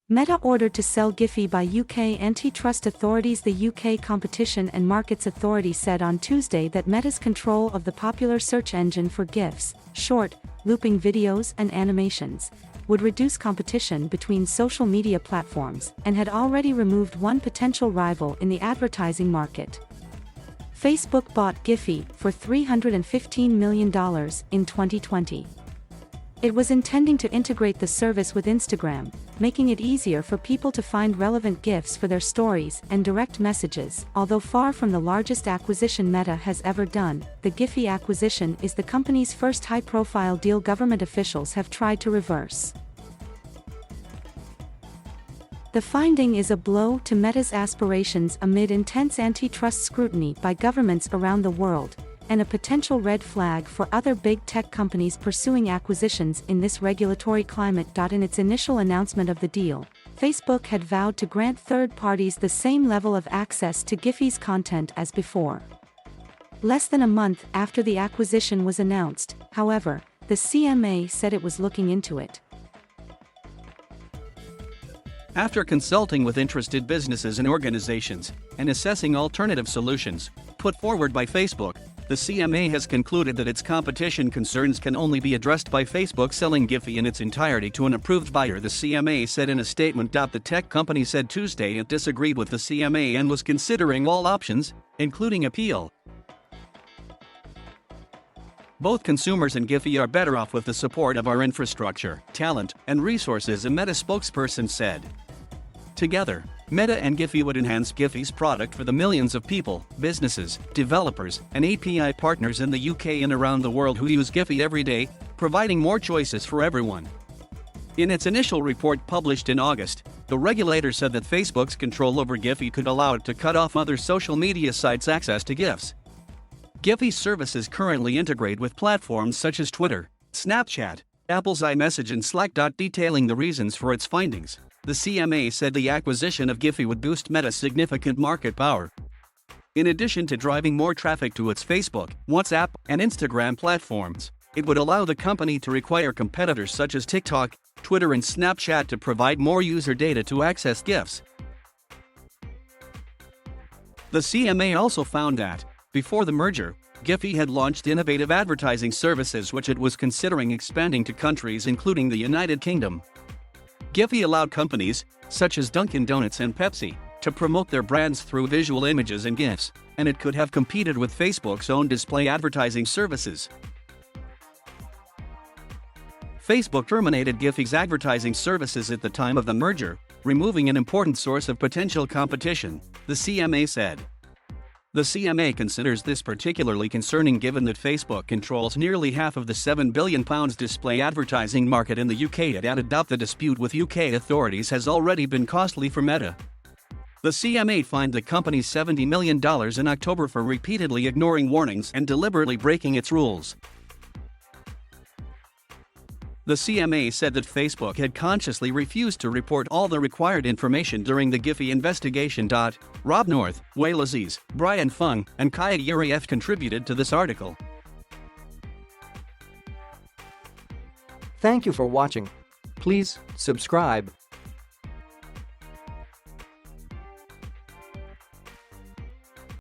Meta ordered to sell Giphy by UK antitrust authorities. The UK Competition and Markets Authority said on Tuesday that Meta's control of the popular search engine for GIFs, short, looping videos and animations, would reduce competition between social media platforms and had already removed one potential rival in the advertising market. Facebook bought Giphy for $315 million in 2020. It was intending to integrate the service with Instagram, making it easier for people to find relevant GIFs for their stories and direct messages. Although far from the largest acquisition Meta has ever done, the Giphy acquisition is the company's first high-profile deal government officials have tried to reverse. The finding is a blow to Meta's aspirations amid intense antitrust scrutiny by governments around the world, and a potential red flag for other big tech companies pursuing acquisitions in this regulatory climate. In its initial announcement of the deal, Facebook had vowed to grant third parties the same level of access to Giphy's content as before. Less than a month after the acquisition was announced, however, the CMA said it was looking into it. After consulting with interested businesses and organizations, and assessing alternative solutions put forward by Facebook, the CMA has concluded that its competition concerns can only be addressed by Facebook selling Giphy in its entirety to an approved buyer, the CMA said in a statement. The tech company said Tuesday it disagreed with the CMA and was considering all options, including appeal. Both consumers and Giphy are better off with the support of our infrastructure, talent, and resources, a Meta spokesperson said. Together, Meta and Giphy would enhance Giphy's product for the millions of people, businesses, developers, and API partners in the UK and around the world who use Giphy every day, providing more choices for everyone. In its initial report published in August, the regulator said that Facebook's control over Giphy could allow it to cut off other social media sites' access to GIFs. Giphy's services currently integrate with platforms such as Twitter, Snapchat, Apple's iMessage, and Slack. Detailing the reasons for its findings, the CMA said the acquisition of Giphy would boost Meta's significant market power. In addition to driving more traffic to its Facebook, WhatsApp, and Instagram platforms, it would allow the company to require competitors such as TikTok, Twitter, and Snapchat to provide more user data to access GIFs. The CMA also found that, before the merger, Giphy had launched innovative advertising services which it was considering expanding to countries including the United Kingdom. Giphy allowed companies, such as Dunkin' Donuts and Pepsi, to promote their brands through visual images and GIFs, and it could have competed with Facebook's own display advertising services. Facebook terminated Giphy's advertising services at the time of the merger, removing an important source of potential competition, the CMA said. The CMA considers this particularly concerning given that Facebook controls nearly half of the £7 billion display advertising market in the UK. It added that the dispute with UK authorities has already been costly for Meta. The CMA fined the company $70 million in October for repeatedly ignoring warnings and deliberately breaking its rules. The CMA said that Facebook had consciously refused to report all the required information during the Giphy investigation. Rob North, Wael Aziz, Brian Fung, and Kaya Yuriev contributed to this article. Thank you for watching. Please subscribe.